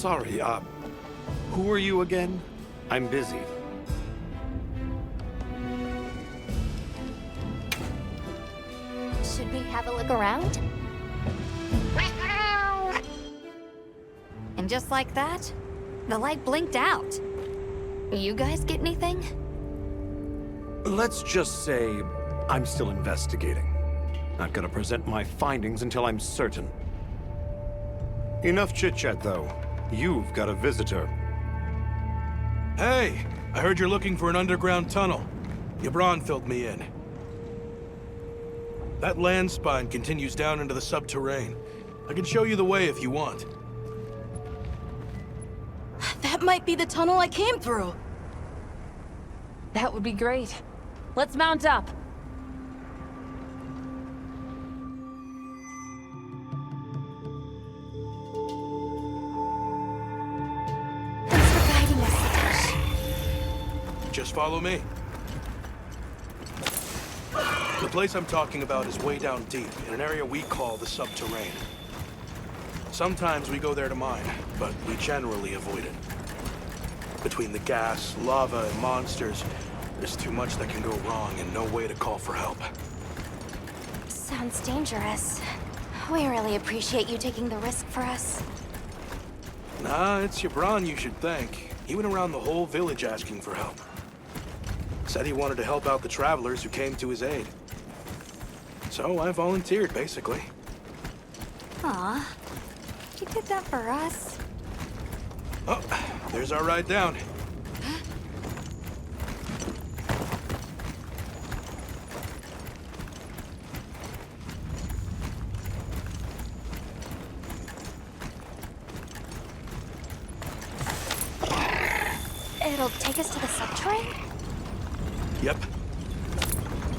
sorry, who are you again? I'm busy. Should we have a look around? And just like that, the light blinked out. You guys get anything? Let's just say I'm still investigating. Not gonna present my findings until I'm certain. Enough chit-chat, though. You've got a visitor. Hey, I heard you're looking for an underground tunnel. Yabron filled me in. That land spine continues down into the subterrane. I can show you the way if you want. That might be the tunnel I came through. That would be great. Let's mount up. Thanks for guiding us, Satoshi. Just follow me. The place I'm talking about is way down deep, in an area we call the subterrane. Sometimes we go there to mine, but we generally avoid it. Between the gas, lava, and monsters, there's too much that can go wrong and no way to call for help. Sounds dangerous. We really appreciate you taking the risk for us. Nah, it's Yabron you should thank. He went around the whole village asking for help. Said he wanted to help out the travelers who came to his aid. So I volunteered, basically. Aw, you did that for us. Oh, there's our ride down. It'll take us to the subterrane? Yep.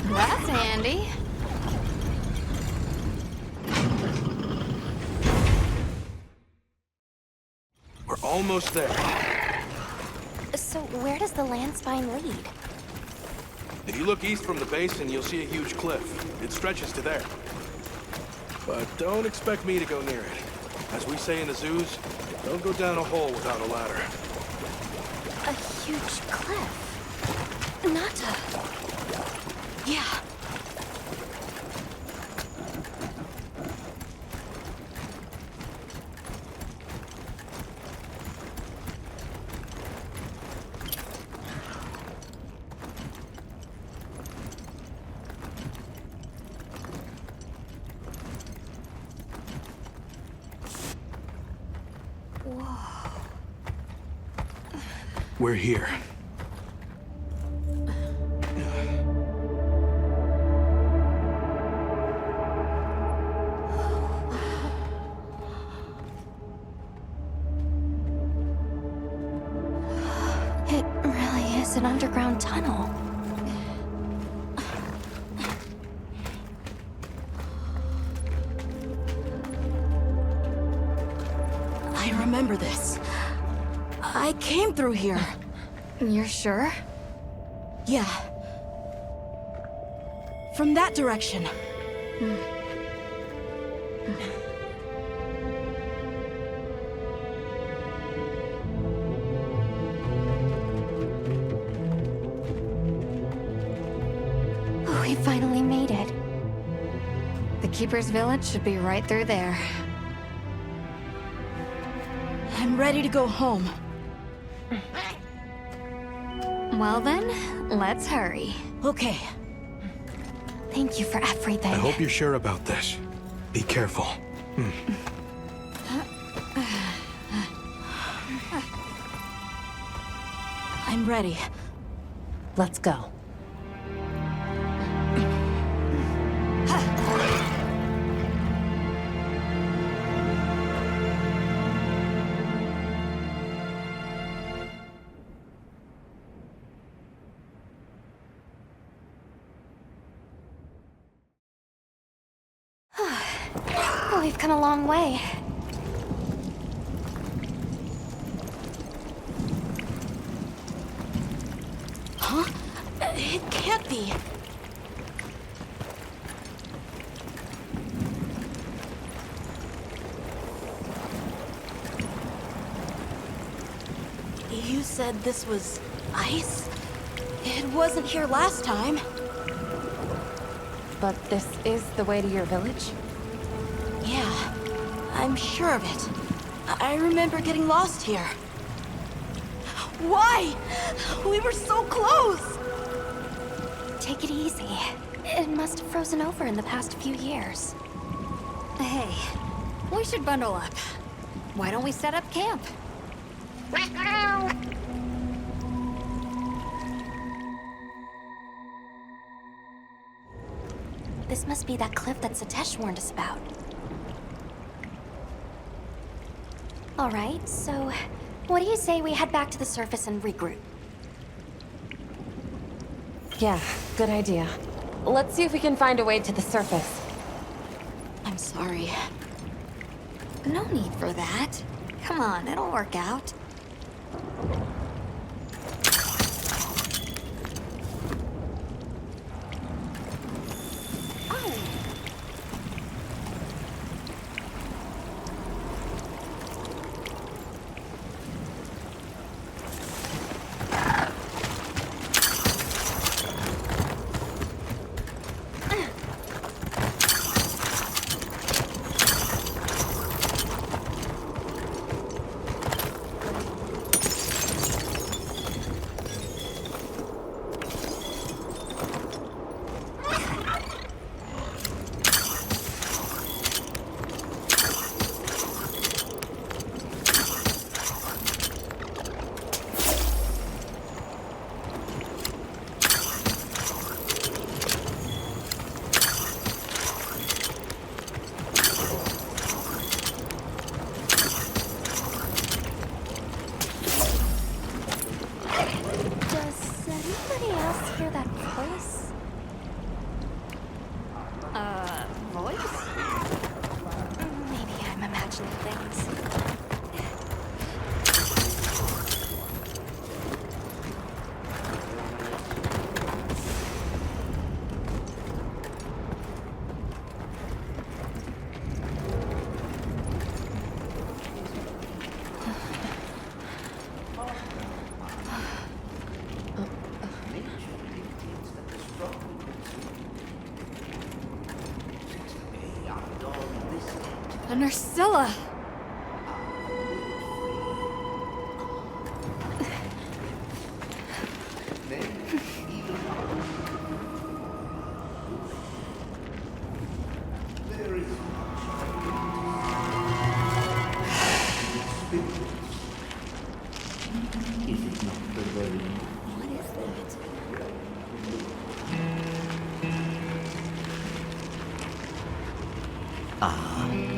That's handy. We're almost there. So where does the land spine lead? If you look east from the basin, you'll see a huge cliff. It stretches to there. But don't expect me to go near it. As we say in the zoos, don't go down a hole without a ladder. A huge cliff. Nata. Yeah. We're here. It really is an underground tunnel. I remember this. I came through here. You're sure? Yeah. From that direction. We finally made it. The Keeper's Village should be right through there. I'm ready to go home. Well then, let's hurry. Okay. Thank you for everything. I hope you're sure about this. Be careful. I'm ready. Let's go. We've come a long way. Huh? It can't be. said this was ice? It wasn't here last time. But this is the way to your village? Yeah, I'm sure of it. I remember getting lost here. Why? We were so close! Take it easy. It must have frozen over in the past few years. Hey, we should bundle up. Why don't we set up camp? This must be that cliff that Satesh warned us about. Alright, so what do you say we head back to the surface and regroup? Yeah, good idea. Let's see if we can find a way to the surface. I'm sorry. No need for that. Come on, it'll work out. Nursilla!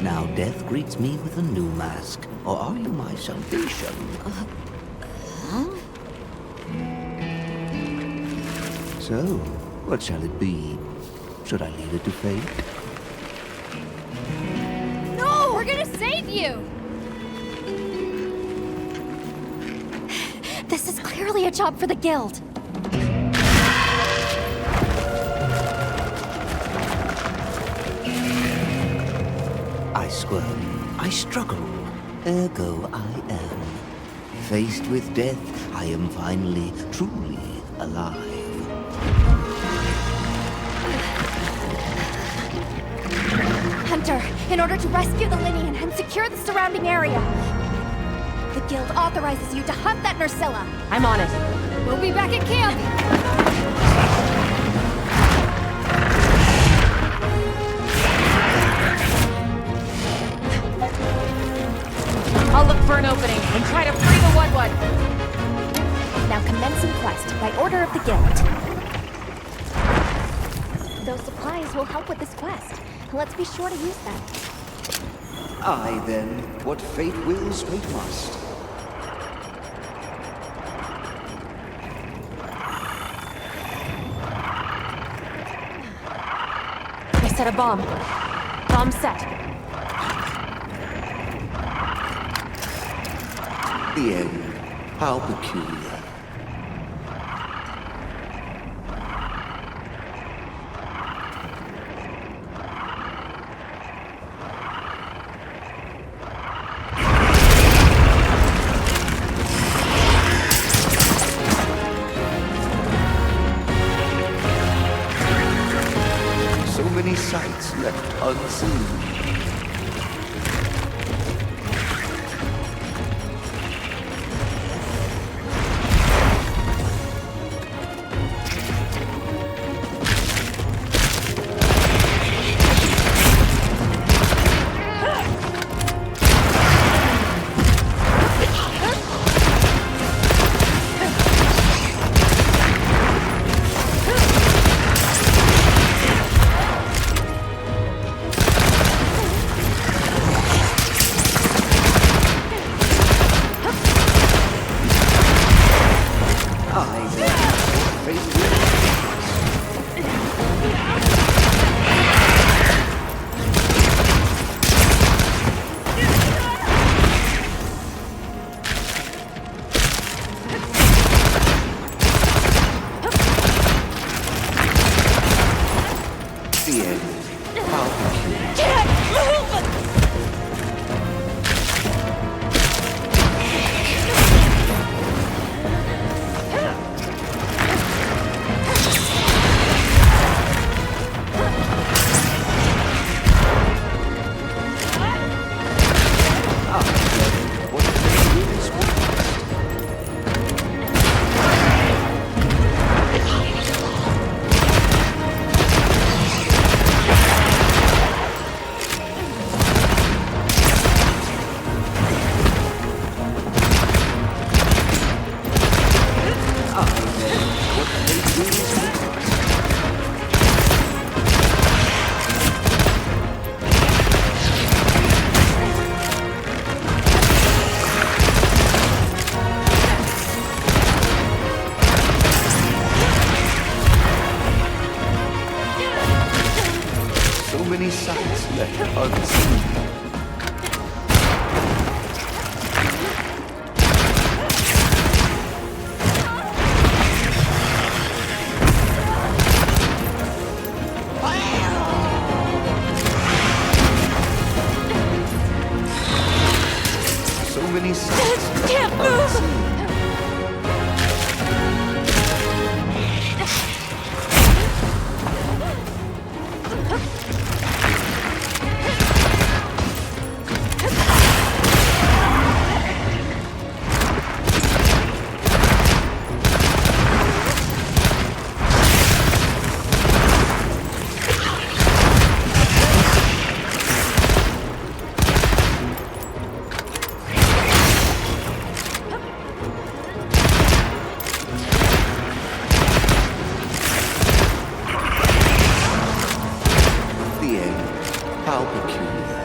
Now death greets me with a new mask. Or are you my salvation? So, what shall it be? Should I leave it to fate? No! We're gonna save you! This is clearly a job for the guild. I squirm, I struggle, ergo I am. Faced with death, I am finally, truly alive. Hunter, in order to rescue the Linian and secure the surrounding area, the guild authorizes you to hunt that Nursilla. I'm on it. We'll be back at camp. I'll look for an opening and try to free the WudWud. Now commencing quest by order of the guild. Those supplies will help with this quest. Let's be sure to use them. Aye then, what fate wills, fate must. I set a bomb. Bomb set. The end. How peculiar. any sights. Can't move! The end. How peculiar.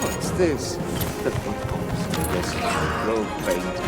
What's this? The footballs of the rescue grow faint.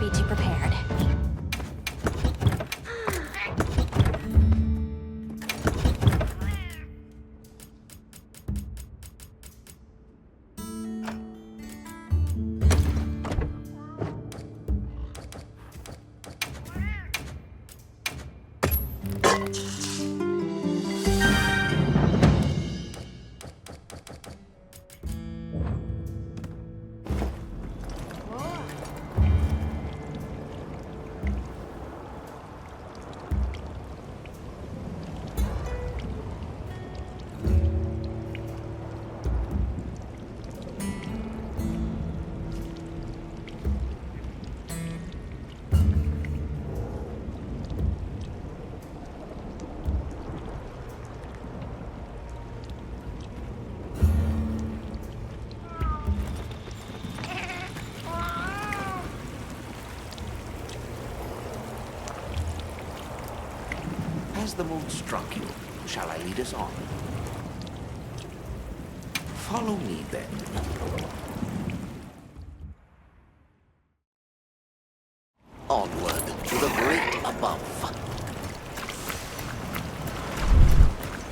be too prepared. Has the mood struck you? Shall I lead us on? Follow me, then. Onward to the great above.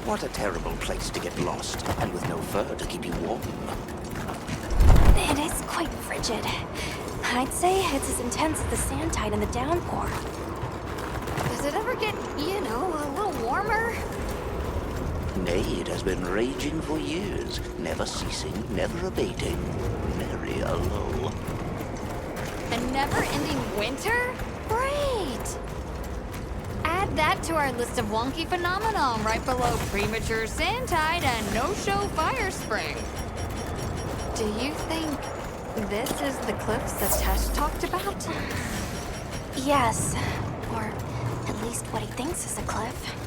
What a terrible place to get lost, and with no fur to keep you warm. It is quite frigid. I'd say it's as intense as the sand tide in the downpour. Does it ever get, a little warmer? Nay, it has been raging for years, never ceasing, never abating. Merry a lull. A never-ending winter? Great! Add that to our list of wonky phenomenon right below premature sand tide and no-show fire spring. Do you think this is the cliffs that Tesh talked about? Yes, or at least what he thinks is a cliff.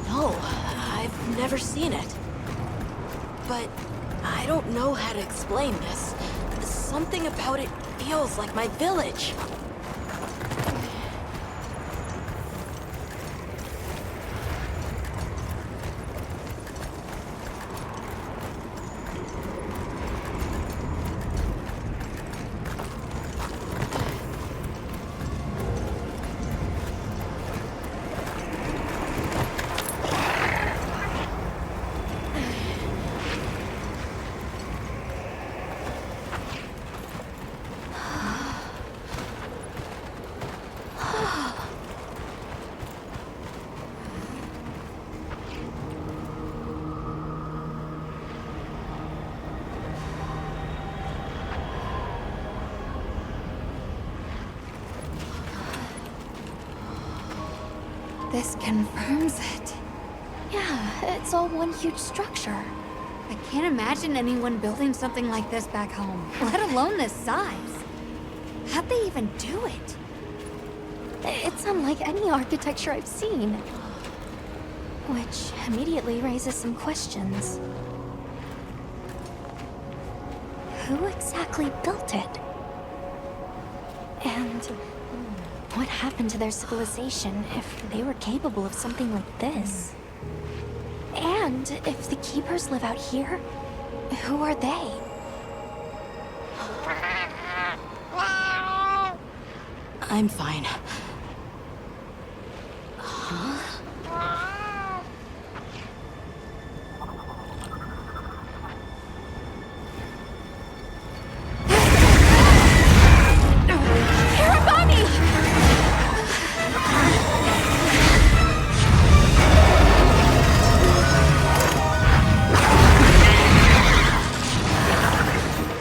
No, I've never seen it. But I don't know how to explain this. Something about it feels like my village. This confirms it. Yeah, it's all one huge structure. I can't imagine anyone building something like this back home, let alone this size. How'd they even do it? It's unlike any architecture I've seen. Which immediately raises some questions. Who exactly built it? And what happened to their civilization if they were capable of something like this? And if the Keepers live out here, who are they? I'm fine.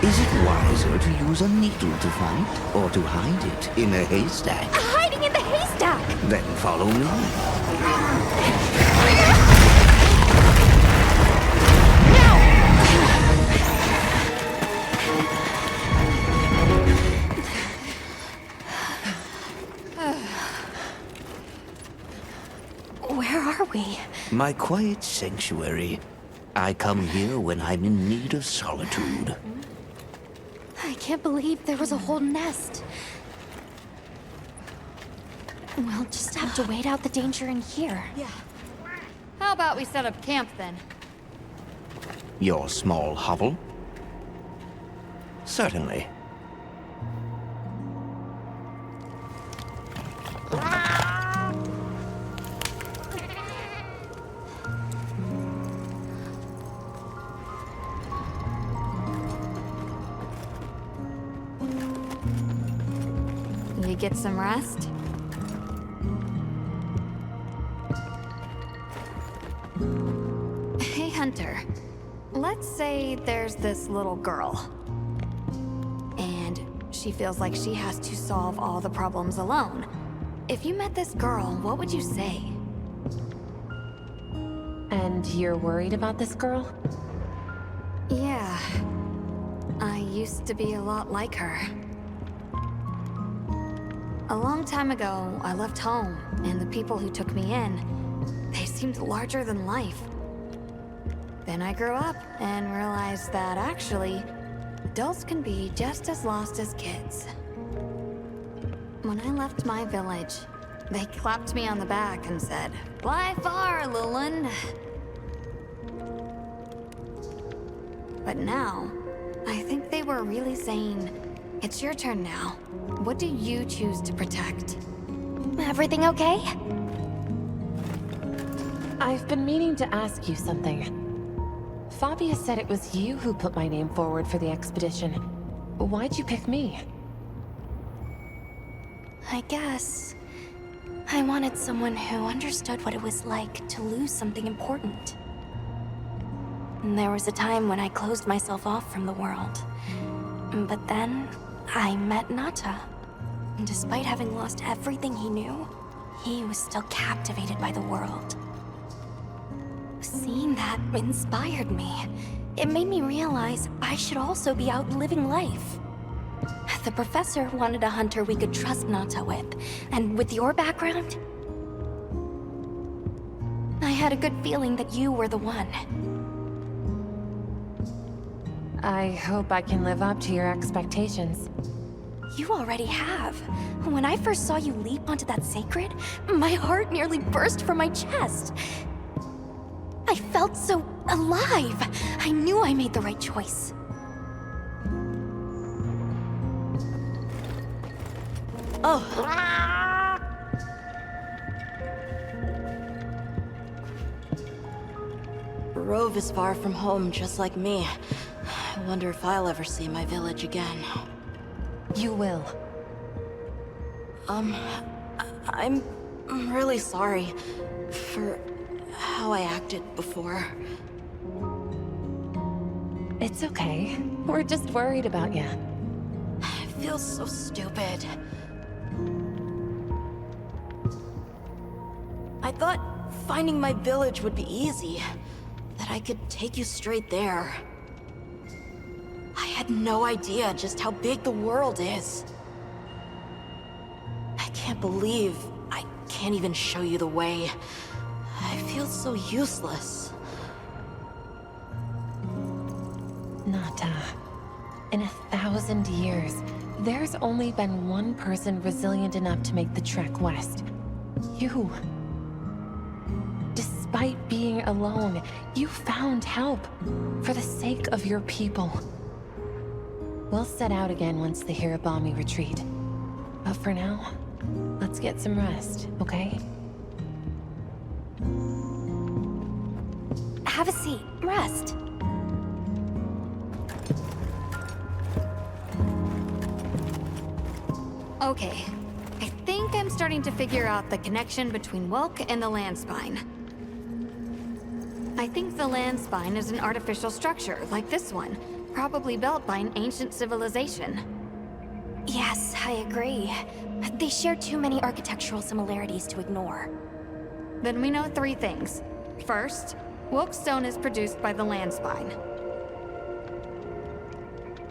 Is it wiser to use a needle to fight, or to hide it in a haystack? Hiding in the haystack! Then follow me. Where are we? My quiet sanctuary. I come here when I'm in need of solitude. I can't believe there was a whole nest. We'll just have to wait out the danger in here. Yeah. How about we set up camp then? Your small hovel? Certainly. You get some rest? Hey, Hunter. Let's say there's this little girl. And she feels like she has to solve all the problems alone. If you met this girl, what would you say? And you're worried about this girl? Yeah. I used to be a lot like her. A long time ago, I left home, and the people who took me in, they seemed larger than life. Then I grew up and realized that actually, adults can be just as lost as kids. When I left my village, they clapped me on the back and said, "Fly far, Lilin." But now, I think they were really saying, "It's your turn now. What do you choose to protect?" Everything okay? I've been meaning to ask you something. Fabia said it was you who put my name forward for the expedition. Why'd you pick me? I guess I wanted someone who understood what it was like to lose something important. And there was a time when I closed myself off from the world. But then I met Nata. And despite having lost everything he knew, he was still captivated by the world. Seeing that inspired me. It made me realize I should also be out living life. The professor wanted a hunter we could trust Nata with, and with your background, I had a good feeling that you were the one. I hope I can live up to your expectations. You already have. When I first saw you leap onto that sacred, my heart nearly burst from my chest. I felt so alive. I knew I made the right choice. Oh. Rove is far from home, just like me. I wonder if I'll ever see my village again. You will. I'm really sorry for how I acted before. It's okay. We're just worried about you. I feel so stupid. I thought finding my village would be easy. That I could take you straight there. I had no idea just how big the world is. I can't believe I can't even show you the way. I feel so useless. Nata, in 1,000 years, there's only been one person resilient enough to make the trek west. You. Despite being alone, you found help for the sake of your people. We'll set out again once the Hirabami retreat. But for now, let's get some rest, okay? Have a seat. Rest. Okay. I think I'm starting to figure out the connection between Welk and the land spine. I think the land spine is an artificial structure, like this one, probably built by an ancient civilization. Yes, I agree. They share too many architectural similarities to ignore. Then we know 3 things. First, Welk stone is produced by the land spine.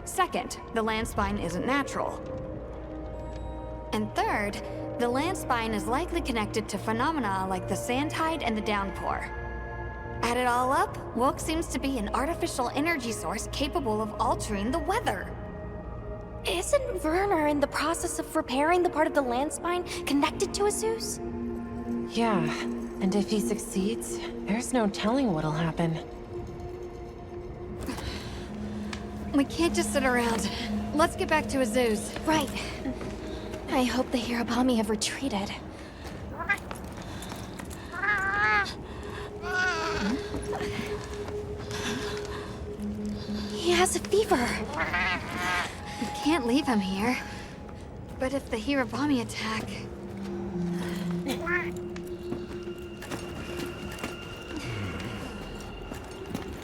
Second, the land spine isn't natural. And third, the land spine is likely connected to phenomena like the sand tide and the downpour. Add it all up, Welk seems to be an artificial energy source capable of altering the weather. Isn't Werner in the process of repairing the part of the land spine connected to Azus? Yeah, and if he succeeds, there's no telling what'll happen. We can't just sit around. Let's get back to Azu's. Right. I hope the Hirabami have retreated. He has a fever. We can't leave him here. But if the Hirabami attack...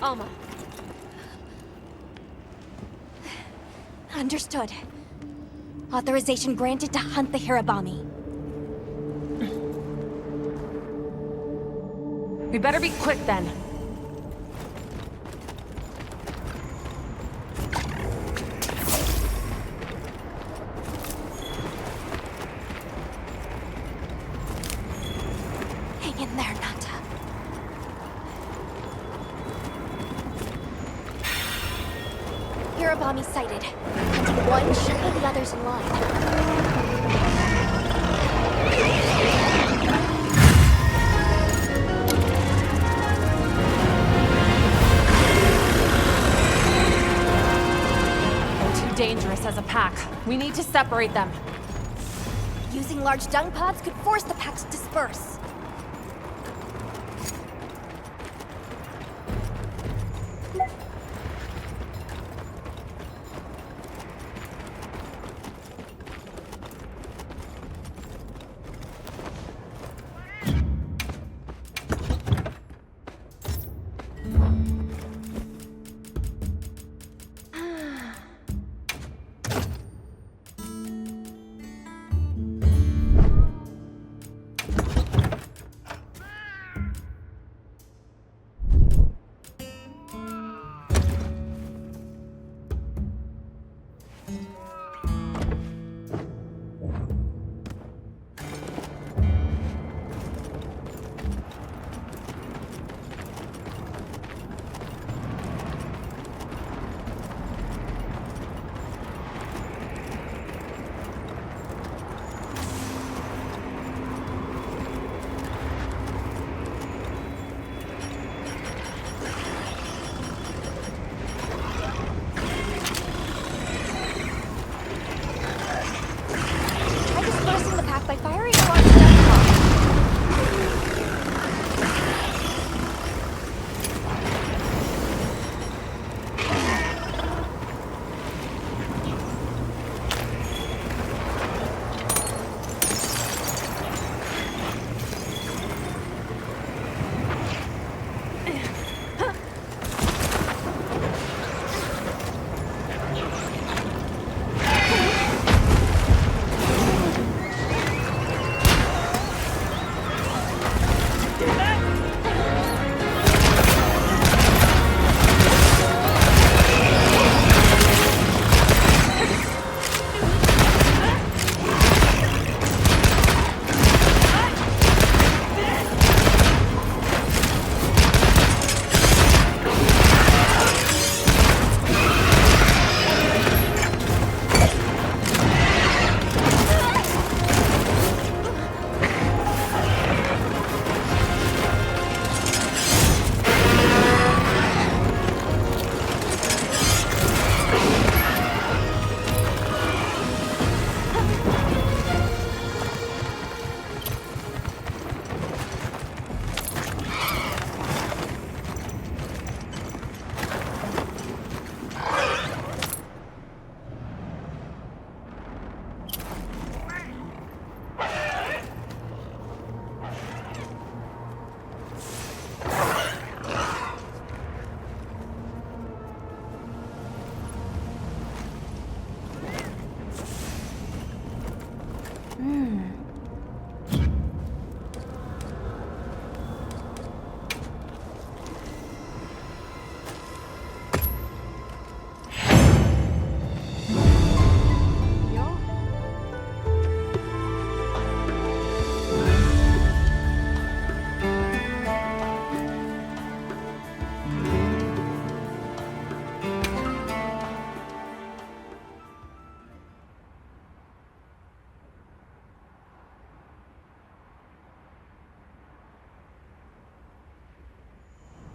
Alma. Understood. Authorization granted to hunt the Hirabami. We better be quick then. Hang in there, Nata. Hirabami sighted. Hunting one should put the others in line. They're too dangerous as a pack. We need to separate them. Using large dung pods could force the pack to disperse.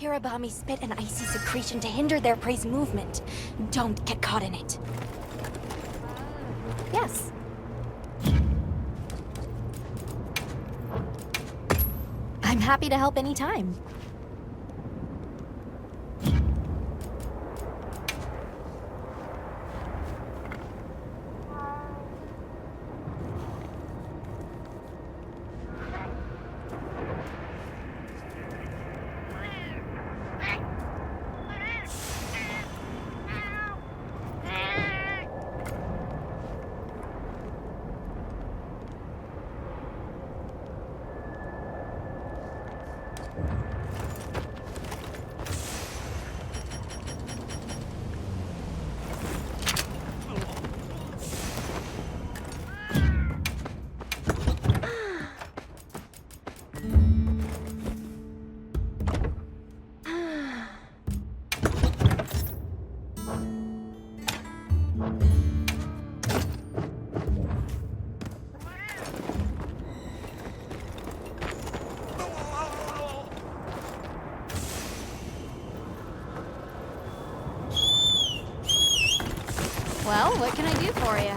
Hirabami spit an icy secretion to hinder their prey's movement. Don't get caught in it. Yes. I'm happy to help anytime. Well, what can I do for you?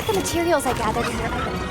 about the materials I gathered in your item?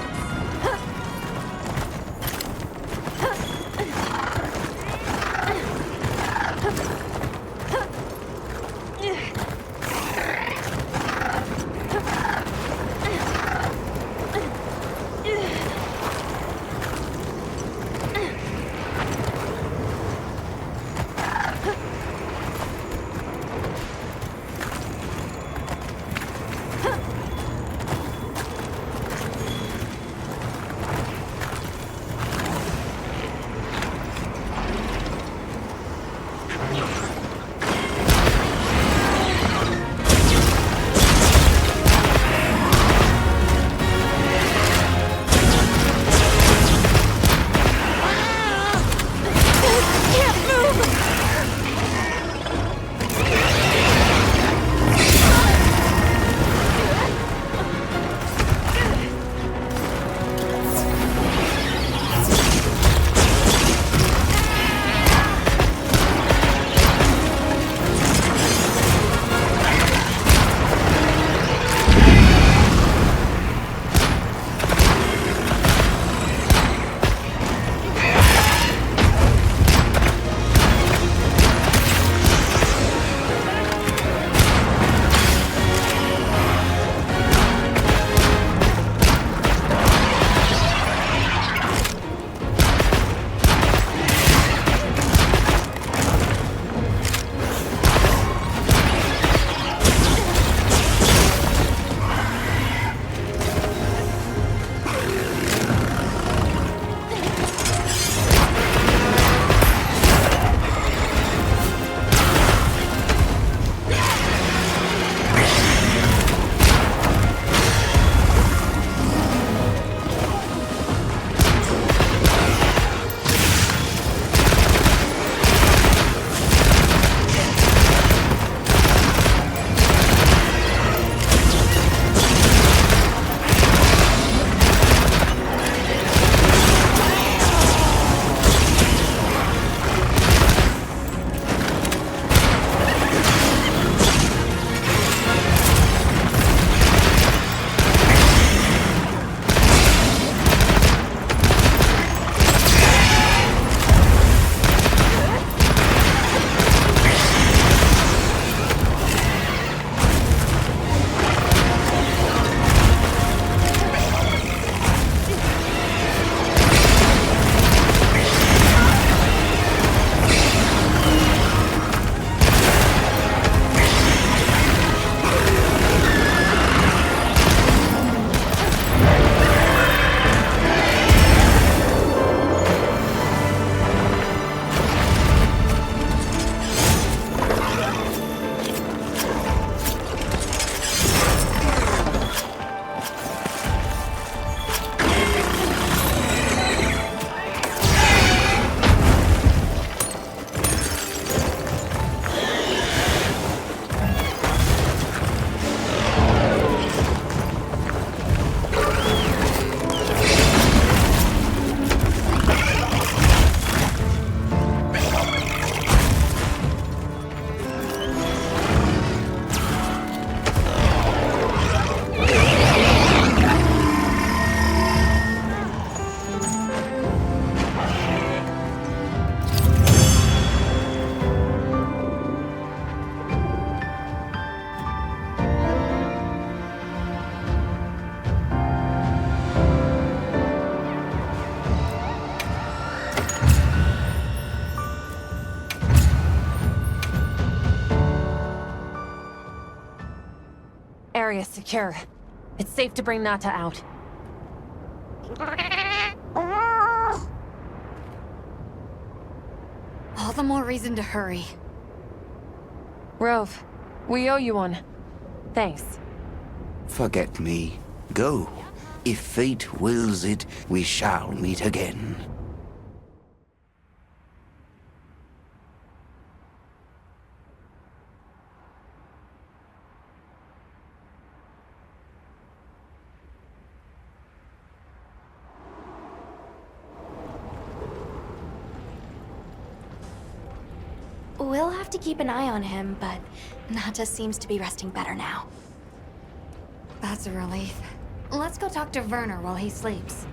Area secure. It's safe to bring Nata out. All the more reason to hurry. Rove, we owe you one. Thanks. Forget me. Go. If fate wills it, we shall meet again. We'll have to keep an eye on him, but Nata seems to be resting better now. That's a relief. Let's go talk to Werner while he sleeps.